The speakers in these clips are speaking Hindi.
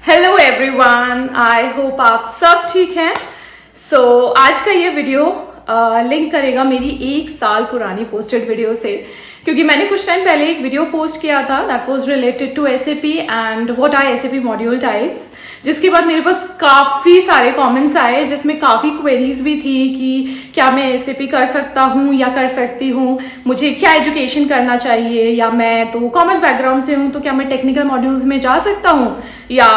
हेलो एवरीवन, आई होप आप सब ठीक हैं। आज का ये वीडियो लिंक करेगा मेरी 1 साल पुरानी पोस्टेड वीडियो से, क्योंकि मैंने कुछ टाइम पहले एक वीडियो पोस्ट किया था that was related to SAP and what are SAP module types, जिसके बाद मेरे पास काफी सारे कमेंट्स आए जिसमें काफी क्वेरीज भी थी कि क्या मैं एसएपी कर सकता हूँ या कर सकती हूँ, मुझे क्या एजुकेशन करना चाहिए, या मैं तो कॉमर्स बैकग्राउंड से हूँ तो क्या मैं टेक्निकल मॉड्यूल्स में जा सकता हूँ, या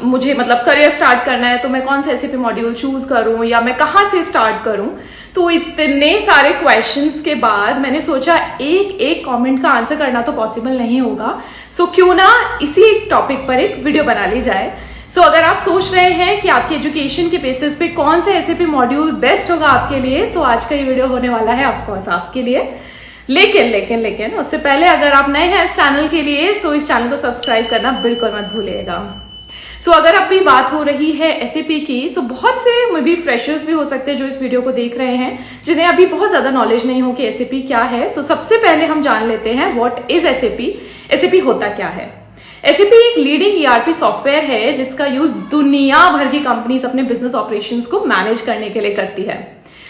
मुझे मतलब करियर स्टार्ट करना है तो मैं कौन सा एसएपी मॉड्यूल चूज करूँ, या मैं कहाँ से स्टार्ट करूँ। तो इतने सारे क्वेश्चंस के बाद मैंने सोचा एक एक कमेंट का आंसर करना तो पॉसिबल नहीं होगा, क्यों ना इसी टॉपिक पर एक वीडियो बना ली जाए। अगर आप सोच रहे हैं कि आपकी एजुकेशन के बेसिस पे कौन सा एसएपी मॉड्यूल बेस्ट होगा आपके लिए, आज का ये वीडियो होने वाला है ऑफकोर्स आपके लिए। लेकिन उससे पहले अगर आप नए हैं इस चैनल के लिए इस चैनल को सब्सक्राइब करना बिल्कुल मत भूलिएगा। अगर अभी बात हो रही है एसएपी की, बहुत से मे बी फ्रेशर्स भी हो सकते हैं जो इस वीडियो को देख रहे हैं, जिन्हें अभी बहुत ज्यादा नॉलेज नहीं हो कि एसएपी क्या है। सबसे पहले हम जान लेते हैं व्हाट इज एसएपी। एसएपी होता क्या है? एसएपी एक लीडिंग ईआरपी सॉफ्टवेयर है जिसका यूज दुनिया भर की कंपनीज अपने बिजनेस ऑपरेशंस को मैनेज करने के लिए करती है।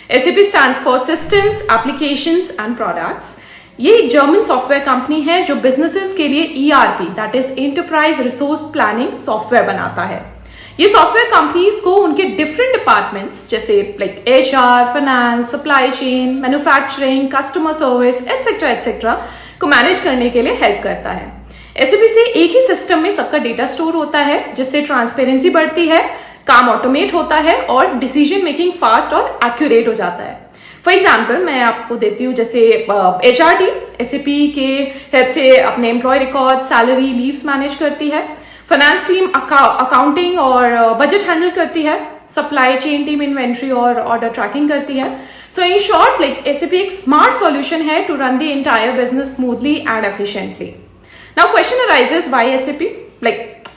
SAP stands for systems, applications and products. ये एक जर्मन सॉफ्टवेयर कंपनी है जो बिजनेसेस के लिए ERP that is enterprise resource planning software बनाता है। ये सॉफ्टवेयर कंपनीज को उनके डिफरेंट डिपार्टमेंट्स जैसे like HR, finance, supply chain, manufacturing, customer service etcetera को मैनेज करने के लिए हेल्प करता है। एसएपी से एक ही सिस्टम में सबका डेटा स्टोर होता है जिससे ट्रांसपेरेंसी बढ़ती है, काम ऑटोमेट होता है और डिसीजन मेकिंग फास्ट और एक्यूरेट हो जाता है। फॉर एग्जाम्पल मैं आपको देती हूँ, जैसे एचआर टीम एसएपी के हेल्प से अपने employee record, salary, leaves manage करती है। फाइनेंस टीम अकाउंटिंग और बजट हैंडल करती है। सप्लाई चेन टीम इन्वेंट्री और ऑर्डर ट्रैकिंग करती है। इन शॉर्ट लाइक एसएपी एक स्मार्ट सॉल्यूशन है to run the entire business smoothly and efficiently. Now question arises why SAP,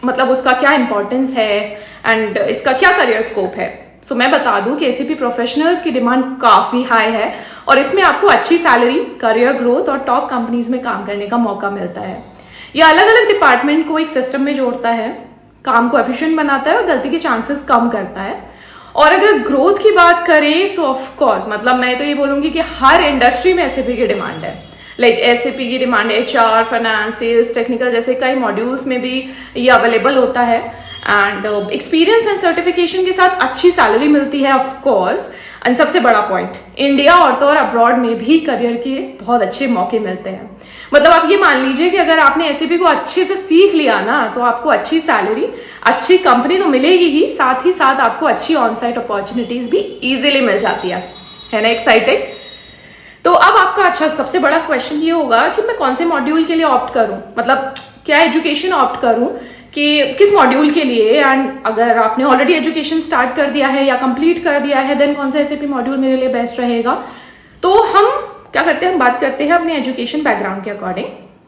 मतलब उसका क्या इंपॉर्टेंस है एंड इसका क्या करियर स्कोप है। मैं बता दूं कि एसएपी प्रोफेशनल्स की डिमांड काफी हाई है और इसमें आपको अच्छी सैलरी, करियर ग्रोथ और टॉप कंपनीज में काम करने का मौका मिलता है। यह अलग अलग डिपार्टमेंट को एक सिस्टम में जोड़ता है, काम को एफिशिएंट बनाता है और गलती के चांसेस कम करता है। और अगर ग्रोथ की बात करें ऑफकोर्स मतलब मैं तो ये बोलूंगी कि हर इंडस्ट्री में एसएपी की डिमांड है। एसएपी की demand HR, finance, sales, technical जैसे कई मॉड्यूल्स में भी ये अवेलेबल होता है। एंड एक्सपीरियंस एंड सर्टिफिकेशन के साथ अच्छी सैलरी मिलती है ऑफकोर्स। एंड सबसे बड़ा पॉइंट, इंडिया और तो और अब्रॉड में भी करियर के बहुत अच्छे मौके मिलते हैं। मतलब आप ये मान लीजिए कि अगर आपने एसएपी को अच्छे से सीख लिया ना तो आपको अच्छी सैलरी, अच्छी कंपनी तो मिलेगी ही साथ आपको अच्छी ऑन साइट अपॉर्चुनिटीज भी इजीली मिल जाती है ना। एक्साइटेड? तो अब आपका सबसे बड़ा क्वेश्चन ये होगा कि मैं कौन से मॉड्यूल के लिए ऑप्ट करूं, मतलब क्या एजुकेशन ऑप्ट करूं कि किस मॉड्यूल के लिए। एंड अगर आपने ऑलरेडी एजुकेशन स्टार्ट कर दिया है या कंप्लीट कर दिया है देन कौन सा एसएपी मॉड्यूल मेरे लिए बेस्ट रहेगा। तो हम क्या करते हैं, हम बात करते हैं अपने एजुकेशन बैकग्राउंड के अकॉर्डिंग।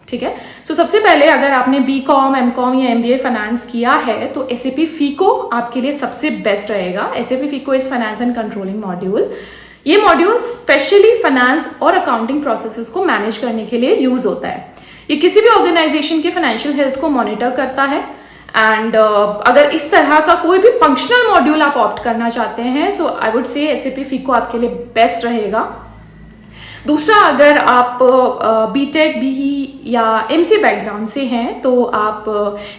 ठीक है, सबसे पहले अगर आपने बीकॉम, एमकॉम या एमबीए फाइनेंस किया है तो एसएपी फीको आपके लिए सबसे बेस्ट रहेगा। SAP FICO is finance and controlling module. ये मॉड्यूल स्पेशली फाइनेंस और अकाउंटिंग प्रोसेसेस को मैनेज करने के लिए यूज होता है। ये किसी भी ऑर्गेनाइजेशन के फाइनेंशियल हेल्थ को मॉनिटर करता है। एंड अगर इस तरह का कोई भी फंक्शनल मॉड्यूल आप ऑप्ट करना चाहते हैं आई वुड से एसएपी फीको आपके लिए बेस्ट रहेगा। दूसरा, अगर आप बीटेक, बीई या एमसी बैकग्राउंड से हैं तो आप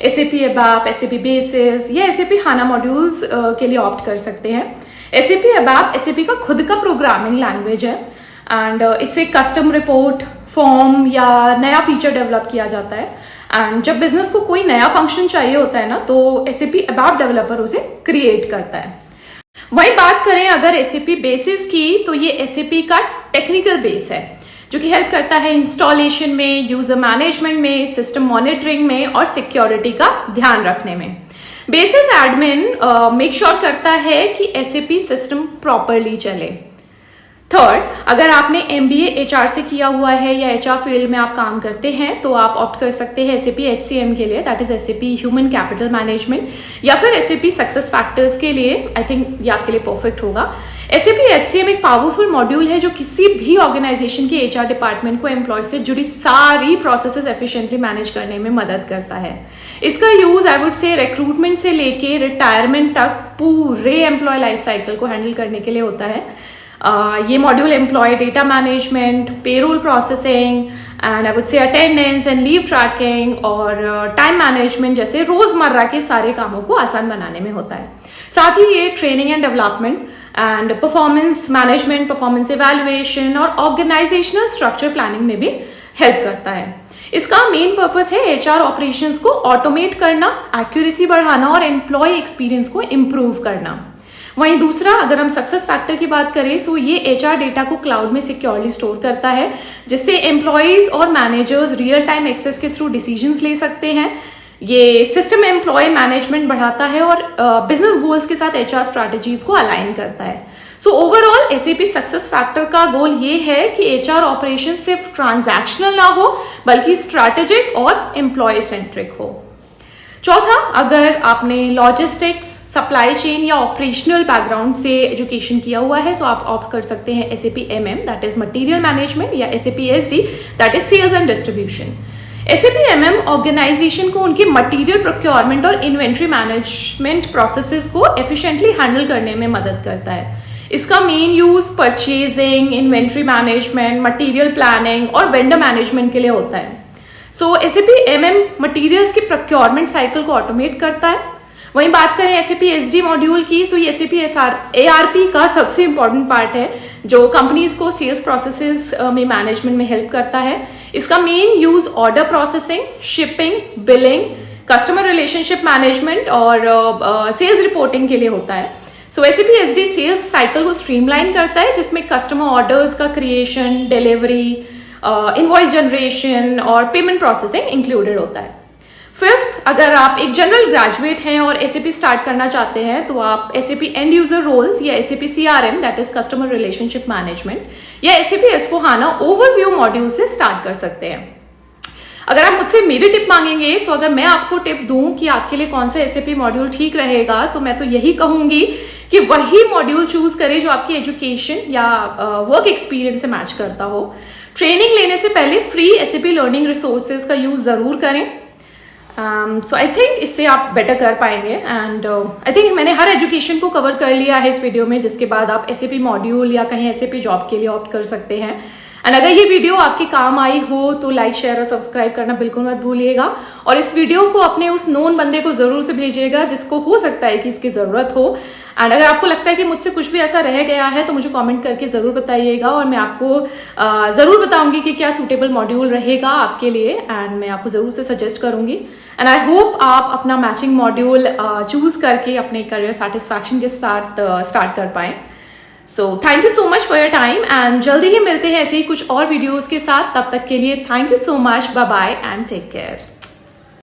एसएपी एबैप, एसएपी बेसिस या एसएपी हाना मॉड्यूल्स के लिए ऑप्ट कर सकते हैं। एसएपी एबैप एसएपी का खुद का प्रोग्रामिंग लैंग्वेज है एंड इससे कस्टम रिपोर्ट, फॉर्म या नया फीचर डेवलप किया जाता है। एंड जब बिजनेस को कोई नया फंक्शन चाहिए होता है ना तो एसएपी एबैप डेवलपर उसे क्रिएट करता है। वही बात करें अगर एसएपी बेसिस की, तो ये एसएपी का टेक्निकल बेस है जो कि हेल्प करता है इंस्टॉलेशन में, यूजर मैनेजमेंट में, सिस्टम मॉनिटरिंग में और सिक्योरिटी का ध्यान रखने में। बेसिस एडमिन मेक श्योर करता है कि एसएपी सिस्टम प्रॉपरली चले। थर्ड, अगर आपने एमबीए एचआर से किया हुआ है या एचआर फील्ड में आप काम करते हैं तो आप ऑप्ट कर सकते हैं एसएपी एचसीएम के लिए, that is SAP human capital management, या फिर एसएपी सक्सेस फैक्टर्स के लिए। आई थिंक ये आपके लिए परफेक्ट होगा। SAP HCM एक पावरफुल मॉड्यूल है जो किसी भी ऑर्गेनाइजेशन के HR डिपार्टमेंट को एम्प्लॉय से जुड़ी सारी प्रोसेसेस एफिशिएंटली मैनेज करने में मदद करता है। इसका यूज आई वुड से रिक्रूटमेंट से लेके रिटायरमेंट तक पूरे एम्प्लॉय लाइफ साइकिल को हैंडल करने के लिए होता है। ये module employee data management, payroll processing and आई वुड से अटेंडेंस एंड लीव ट्रैकिंग और टाइम मैनेजमेंट जैसे रोजमर्रा के सारे कामों को आसान बनाने में होता है। साथ ही ये training and development and performance management, performance evaluation और ऑर्गेनाइजेशनल स्ट्रक्चर प्लानिंग में भी हेल्प करता है। इसका मेन पर्पस है HR ऑपरेशंस को ऑटोमेट करना, एक्यूरेसी बढ़ाना और एम्प्लॉय एक्सपीरियंस को इम्प्रूव करना। वहीं दूसरा, अगर हम सक्सेस फैक्टर की बात करें तो ये HR डेटा को क्लाउड में सिक्योरली स्टोर करता है, जिससे एम्प्लॉयज और मैनेजर्स रियल टाइम एक्सेस के थ्रू डिसीजंस ले सकते हैं। ये सिस्टम एम्प्लॉय मैनेजमेंट बढ़ाता है और बिजनेस गोल्स के साथ HR स्ट्रैटेजीज को अलाइन करता है। So overall SAP success factor का गोल ये है कि HR ऑपरेशन सिर्फ ट्रांजैक्शनल ना हो बल्कि स्ट्रैटेजिक और एम्प्लॉय सेंट्रिक हो। चौथा, अगर आपने लॉजिस्टिक्स, सप्लाई चेन या ऑपरेशनल बैकग्राउंड से एजुकेशन किया हुआ है तो आप ऑप्ट कर सकते हैं SAP MM that is material management या SAP SD that is sales and distribution. SAP MM organisation को उनके मटेरियल प्रोक्योरमेंट और इन्वेंट्री मैनेजमेंट प्रोसेसेस को एफिशिएंटली हैंडल करने में मदद करता है। इसका main use purchasing, inventory management, material planning और वेंडर मैनेजमेंट के लिए होता है। सो SAP MM मटेरियल्स की प्रोक्योरमेंट साइकिल को ऑटोमेट करता है। वहीं बात करें SAP SD मॉड्यूल की, तो ये SAP ARP का सबसे इंपॉर्टेंट पार्ट है जो कंपनीज को सेल्स प्रोसेसेस में मैनेजमेंट में हेल्प करता है। इसका main use order processing, shipping, billing, customer relationship management और सेल्स रिपोर्टिंग के लिए होता है। So SAP SD sales cycle को स्ट्रीमलाइन करता है, जिसमें कस्टमर ऑर्डर्स का क्रिएशन, डिलीवरी, इनवॉइस जनरेशन और पेमेंट प्रोसेसिंग इंक्लूडेड होता है। फिफ्थ, अगर आप एक जनरल ग्रेजुएट हैं और SAP स्टार्ट करना चाहते हैं तो आप SAP एंड यूजर रोल्स या SAP CRM that is customer relationship management या SAP S/4HANA ओवरव्यू मॉड्यूल से स्टार्ट कर सकते हैं। अगर आप मुझसे मेरी टिप मांगेंगे, तो अगर मैं आपको टिप दूं कि आपके लिए कौन सा SAP मॉड्यूल ठीक रहेगा, तो मैं तो यही कहूंगी कि वही मॉड्यूल चूज करें जो आपकी एजुकेशन या वर्क एक्सपीरियंस से मैच करता हो। ट्रेनिंग लेने से पहले फ्री SAP लर्निंग रिसोर्सेज का यूज जरूर करें। सो आई थिंक इससे आप बेटर कर पाएंगे एंड आई थिंक मैंने हर एजुकेशन को कवर कर लिया है इस वीडियो में, जिसके बाद आप SAP मॉड्यूल या कहीं SAP जॉब के लिए ऑप्ट कर सकते हैं। एंड अगर ये वीडियो आपके काम आई हो तो लाइक, शेयर और सब्सक्राइब करना बिल्कुल मत भूलिएगा और इस वीडियो को अपने उस नोन बंदे को जरूर से भेजिएगा जिसको हो सकता है कि इसकी जरूरत हो। एंड अगर आपको लगता है कि मुझसे कुछ भी ऐसा रह गया है तो मुझे कमेंट करके जरूर बताइएगा और मैं आपको जरूर बताऊंगी कि क्या सूटेबल मॉड्यूल रहेगा आपके लिए एंड मैं आपको जरूर से सजेस्ट करूंगी। एंड आई होप आप अपना मैचिंग मॉड्यूल चूज करके अपने करियर सेटिस्फैक्शन के साथ स्टार्ट कर पाएं। So thank you so much for your time and जल्दी ही मिलते हैं ऐसे ही कुछ और वीडियोज के साथ। तब तक के लिए thank you so much, bye bye and take care.